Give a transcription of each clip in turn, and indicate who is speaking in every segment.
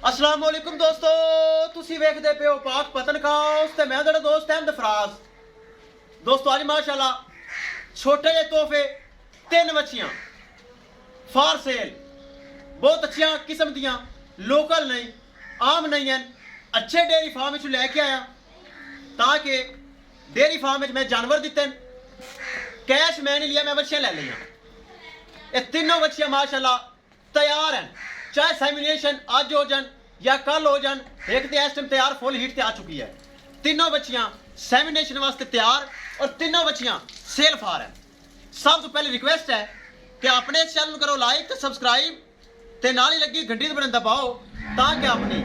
Speaker 1: अस्सलाम वालेकुम दोस्तों, तुसी वेखदे पे हो पाक पतनकाउस ते मैं तेरा दोस्त अहमद फराज। दोस्तों आज माशाल्लाह छोटे जे तोहफे 3 बच्चियां फॉर सेल, बहुत अच्छियां किस्म दियां, लोकल नहीं, आम नहीं हैं, अच्छे डेयरी फार्म विच लैके आया ताकि डेयरी फार्म विच मैं जानवर दिते कैश मैं नहीं लिया, मैं बच्चियां ले लियां। ये तीनों बच्चियां माशाल्लाह तैयार हैं, चाहे सेमिनेशन आज हो जान या कल हो जान, एक तो इस टाइम तैयार फुल हीट ते आ चुकी है। तीनों बच्चियां सेमिनेशन वास्ते तैयार और तीनों बच्चियां सेल फार हैं। सब तो पहले रिक्वेस्ट है कि अपने इस चैनल करो लाइक ते सब्सक्राइब ते नाल ही लगी घंटी ते बटन दबाओ ताकि अपनी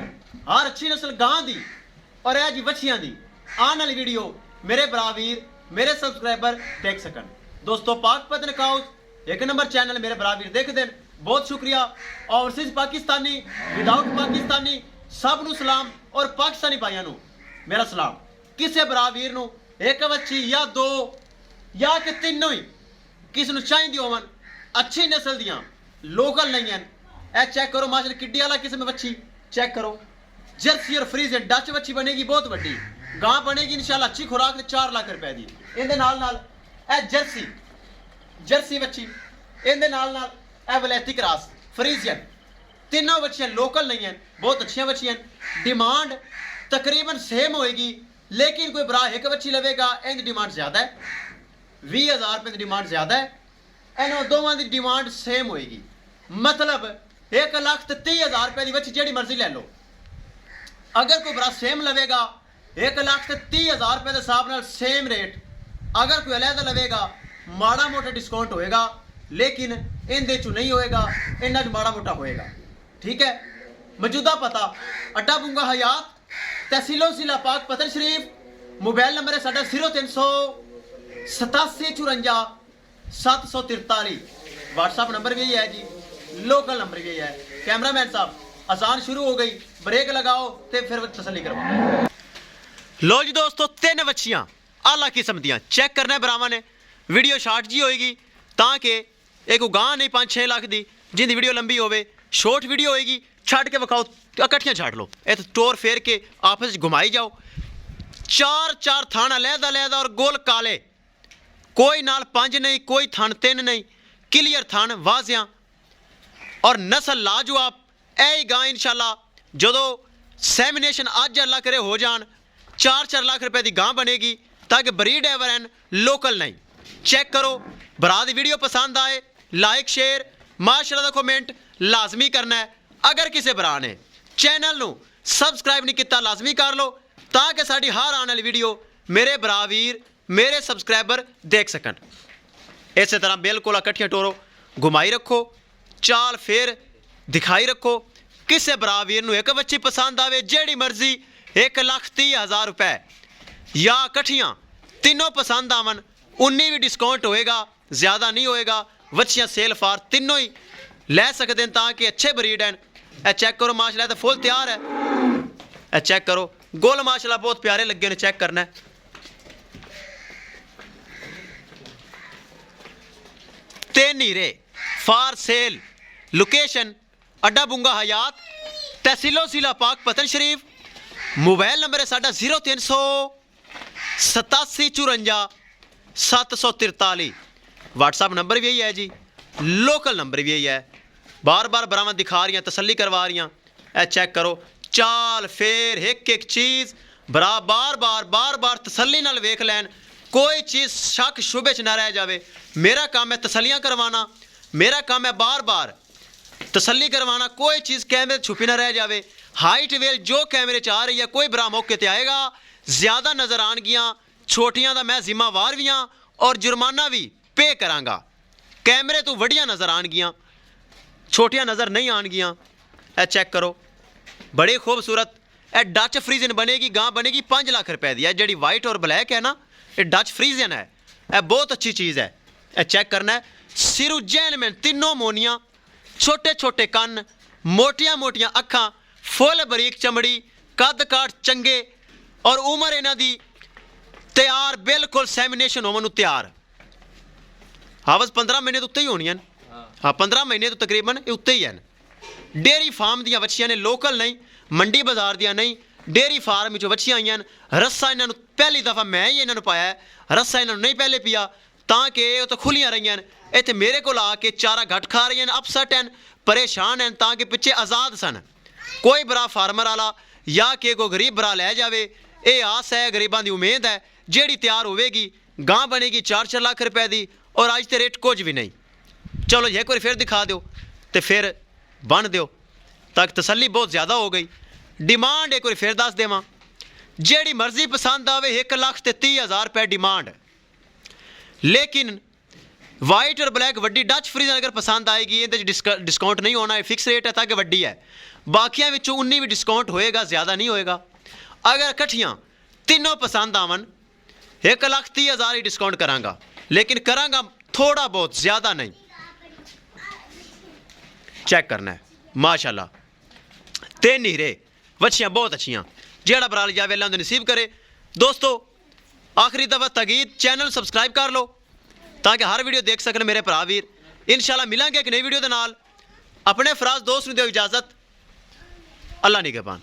Speaker 1: हर अच्छी नस्ल गां दी और यह जी बच्चियां दी आने वाली वीडियो मेरे भरा वीर मेरे सब्सक्राइबर देख सकन। दोस्तों पाक पतनकाउस एक नंबर चैनल मेरे भरा वीर देखते हैं, बहुत शुक्रिया। ओवरसीज पाकिस्तानी विदाउट पाकिस्तानी सब नू सलाम और पाकिस्तानी भाइयों नू मेरा सलाम। किसी भरा वीर नू एक बच्ची या दो या कि तीनों ही किसी नू चाहिए होवन अच्छी नस्ल दियां, लोकल नहीं हैं। ए चेक करो माशाल्लाह किड्डी वाला किस्म बच्ची चेक करो, जर्सी और फ्रीजन डच बच्ची बनेगी, बहुत वड्डी गां बनेगी इंशाल्लाह, अच्छी खुराक 4 लाख रुपए दी। इहदे नाल नाल ए जर्सी बच्ची, इहदे नाल नाल ए वलैती क्रॉस फ्रीजियन, तीनों बच्चियां लोकल नहीं हैं, बहुत अच्छियां बच्चियां। डिमांड तकरीबन सेम होएगी, लेकिन कोई बरा एक बच्ची लवेगा इनकी डिमांड ज़्यादा है, 20,000 रुपये की डिमांड ज़्यादा है। इन्हों दोवां की डिमांड सेम होएगी, मतलब 1,30,000 रुपये की बच्ची जेड़ी मर्जी ले लो। अगर कोई बरा सेम लवेगा 1,30,000 रुपये के हिसाब नाल सेम रेट, अगर कोई अलहदा लवेगा माड़ा मोटा डिस्काउंट होएगा, लेकिन इनदे चू नहीं होएगा, इन्ना च माड़ा मोटा होएगा। ठीक है, मौजूदा पता अड्डा बुंगा हयात तहसीलो जिला पाक पतन शरीफ, मोबाइल नंबर है साडा 0300 87 54 743, व्हाट्सअप नंबर भी है जी, लोकल नंबर भी है। कैमरामैन साहब आसान शुरू हो गई, ब्रेक लगाओ तो फिर तसल्ली करवाओ। लो जी दोस्तों 3 बच्चियां आला किस्म दियां चेक करना है बरावा ने, वीडियो शार्ट जी होएगी ताकि एक गां नहीं 5-6 लाख दी जिंदी वीडियो लंबी होवे, शॉर्ट वीडियो होएगी छड़ के विखाओ, इकट्ठियां छाड़ लो, ये टोर फेर के आपस घुमाई जाओ। 4 थान अलहदा अलहदा और गोल काले, कोई नाल 5 नहीं, कोई थान 3 नहीं, क्लियर थान वाजिया और नस्ल लाजवाब। ऐ गां इंशाल्लाह जदों सैमिनेशन अज अल्लाह करे हो जान 4 लाख रुपए की गां बनेगी, ताकि ब्रीड एवर एन लोकल नहीं। चेक करो, भरा दी वीडियो पसंद आए लाइक शेयर माशाल्लाह दा कमेंट लाजमी करना है। अगर किसी भरा ने चैनल नू सबसक्राइब नहीं किया लाजमी कर लो, ताकि साड़ी हर आने वाली वीडियो मेरे भरा वीर मेरे सबसक्राइबर देख सकन। इस तरह बिल्कुल इकट्ठियां टोरो घुमाई रखो, चाल फेर दिखाई रखो। किसी भरा वीर नू एक बच्ची पसंद आवे जेड़ी मर्जी 1,30,000 रुपए या इकट्ठियां तीनों पसंद आवन, 19 भी डिस्काउंट होएगा, ज़्यादा नहीं होएगा। बच्चियां सेल फार तीनों ही ले सकते हैं ताकि अच्छे ब्रीड हैं। ए चेक करो माशाल्लाह तो फुल तैयार है। ए चेक करो गोल माशाल्लाह बहुत प्यारे लगे ने, चेक करना है। तीन हीरे फार सेल, लोकेशन अड्डा बुंगा हयात तहसीलो जिला पाक पतन शरीफ, मोबाइल नंबर है साडा 0300 87 54 743, व्हाट्सअप नंबर भी यही है जी, लोकल नंबर भी यही है। बार बार बरामद दिखा रही हैं, तसल्ली करवा रही हैं। ए चेक करो चाल फेर एक चीज़ बरा बार बार तसल्ली नाल वेख लैन, कोई चीज़ शक शुबे च ना रह जाए। मेरा काम है तसल्लियाँ करवाना, मेरा काम है बार बार तसल्ली करवाना, कोई चीज़ कैमरे छुपी ना रह जाए। हाइट वेल जो कैमरे च आ रही है, कोई बरा मौके ते आएगा, ज़्यादा नज़र आनगियाँ छोटियां दा मैं जिम्मेवार भी हाँ और जुर्माना भी पे करांगा। कैमरे तो वड्डियां नज़र आनगियाँ, छोटियां नज़र नहीं आनगियाँ। ए चेक करो बड़ी खूबसूरत ए डच फ्रीजन बनेगी, गां बनेगी 5 लाख रुपए दी है। जी वाइट और ब्लैक है ना, ये डच फ्रीजन है, ए बहुत अच्छी चीज़ है। ए चेक करना है, सिरू जैन में तीनों मोनियाँ, छोटे छोटे कन, मोटियां मोटियां अखां, फुल बरीक चमड़ी, कद काठ चंगे और उम्र इन्हां दी तैयार बिल्कुल सैमिनेशन होवन तैयार। हावस 15 महीने तो उत्ते ही होनी हैं, हाँ 15 महीने तो तकरीबन उत्ते ही हैं। डेयरी फार्म ਦੀਆਂ ਵੱਛੀਆਂ ਨੇ, ਲੋਕਲ ਨਹੀਂ, ਮੰਡੀ ਬਾਜ਼ਾਰ ਦੀਆਂ ਨਹੀਂ, डेयरी फार्म ਵਿੱਚੋਂ ਵੱਛੀਆਂ ਆਈਆਂ। ਰੱਸਾ ਇਹਨਾਂ ਨੂੰ ਪਹਿਲੀ ਦਫਾ ਮੈਂ ਹੀ ਇਹਨਾਂ ਨੂੰ ਪਾਇਆ, ਰੱਸਾ ਇਹਨਾਂ ਨੂੰ ਨਹੀਂ ਪਹਿਲੇ ਪਿਆ ਤਾਂ ਕਿ ਉਹ ਤਾਂ ਖੁੱਲੀਆਂ ਰਹੀਆਂ। ਇੱਥੇ ਮੇਰੇ ਕੋਲ ਆ ਕੇ ਚਾਰਾ ਘੱਟ ਖਾ ਰਹੀਆਂ, ਅਪਸੈਟ ਹਨ, ਪਰੇਸ਼ਾਨ ਹਨ, ਤਾਂ ਕਿ ਪਿੱਛੇ ਆਜ਼ਾਦ ਸਨ। ਕੋਈ ਬਰਾ ਫਾਰਮਰ ਵਾਲਾ ਜਾਂ ਕਿ ਕੋਈ ਗਰੀਬ ਬਰਾ ਲੈ ਜਾਵੇ, ਇਹ ਆਸ ਹੈ, ਗਰੀਬਾਂ ਦੀ ਉਮੀਦ ਹੈ, ਜਿਹੜੀ ਤਿਆਰ ਹੋਵੇਗੀ ਗਾਂ ਬਣੇਗੀ 4-4 ਲੱਖ ਰੁਪਏ ਦੀ, ਔਰ ਅੱਜ ਤੇ ਰੇਟ ਕੁਝ ਵੀ ਨਹੀਂ। ਚਲੋ ਇੱਕ ਵਾਰ ਫਿਰ ਦਿਖਾ ਦਿਓ ਤੇ ਫਿਰ ਬਣ ਦਿਓ, ਤਾਂ ਤਸੱਲੀ ਬਹੁਤ ਜ਼ਿਆਦਾ ਹੋ ਗਈ। ਡਿਮਾਂਡ ਇੱਕ ਵਾਰੀ ਫਿਰ ਦੱਸ ਦੇਵਾਂ, ਜਿਹੜੀ ਮਰਜ਼ੀ ਪਸੰਦ ਆਵੇ 1,30,000 ਰੁਪਏ ਡਿਮਾਂਡ। ਲੇਕਿਨ ਵਾਈਟ ਔਰ ਬਲੈਕ ਵੱਡੀ ਡੱਚ ਫਰੀਜ਼ ਅਗਰ ਪਸੰਦ ਆਏਗੀ, ਇਹਦੇ 'ਚ ਡਿਸਕਾਊਂਟ ਨਹੀਂ ਹੋਣਾ, ਫਿਕਸ ਰੇਟ ਹੈ ਤਾਂ ਕਿ ਵੱਡੀ ਹੈ। ਬਾਕੀਆਂ ਵਿੱਚੋਂ 19 ਵੀ ਡਿਸਕਾਊਂਟ ਹੋਏਗਾ, ਜ਼ਿਆਦਾ ਨਹੀਂ ਹੋਏਗਾ। ਅਗਰ ਇਕੱਠੀਆਂ ਤਿੰਨੋਂ ਪਸੰਦ ਆਵਣ 1,30,000 ਹੀ ਡਿਸਕਾਊਂਟ ਕਰਾਂਗਾ, ਲੇਕਿਨ ਕਰਾਂਗਾ ਥੋੜਾ ਬਹੁਤ, ਜ਼ਿਆਦਾ ਨਹੀਂ। ਚੈੱਕ ਕਰਨਾ ਹੈ, ਮਾਸ਼ਾਅੱਲਾ 3 ਹੀਰੇ ਵੱਛੀਆਂ ਬਹੁਤ ਅੱਛੀਆਂ। ਜਿਹੜਾ ਬਰਾਲ ਜਾਵੇ ਅੱਲਾ ਉਹਨੂੰ ਨਸੀਬ करे। ਦੋਸਤੋ ਆਖਰੀ ਦਫਾ ਤਗੀਦ, ਚੈਨਲ ਸਬਸਕ੍ਰਾइब ਕਰ ਲਓ ਤਾਂ ਕਿ ਹਰ ਵੀਡੀਓ ਦੇਖ ਸਕਣ ਮੇਰੇ ਭਰਾ ਵੀਰ। ਇਨਸ਼ਾਅੱਲਾ ਮਿਲਾਂਗੇ ਇੱਕ ਨਈ ਵੀਡੀਓ ਦੇ ਨਾਲ। ਆਪਣੇ ਫਰਾਜ਼ ਦੋਸਤ ਨੂੰ ਦਿਓ ਇਜਾਜ਼ਤ। ਅੱਲਾ ਨਿਗਹਿਬਾਨ।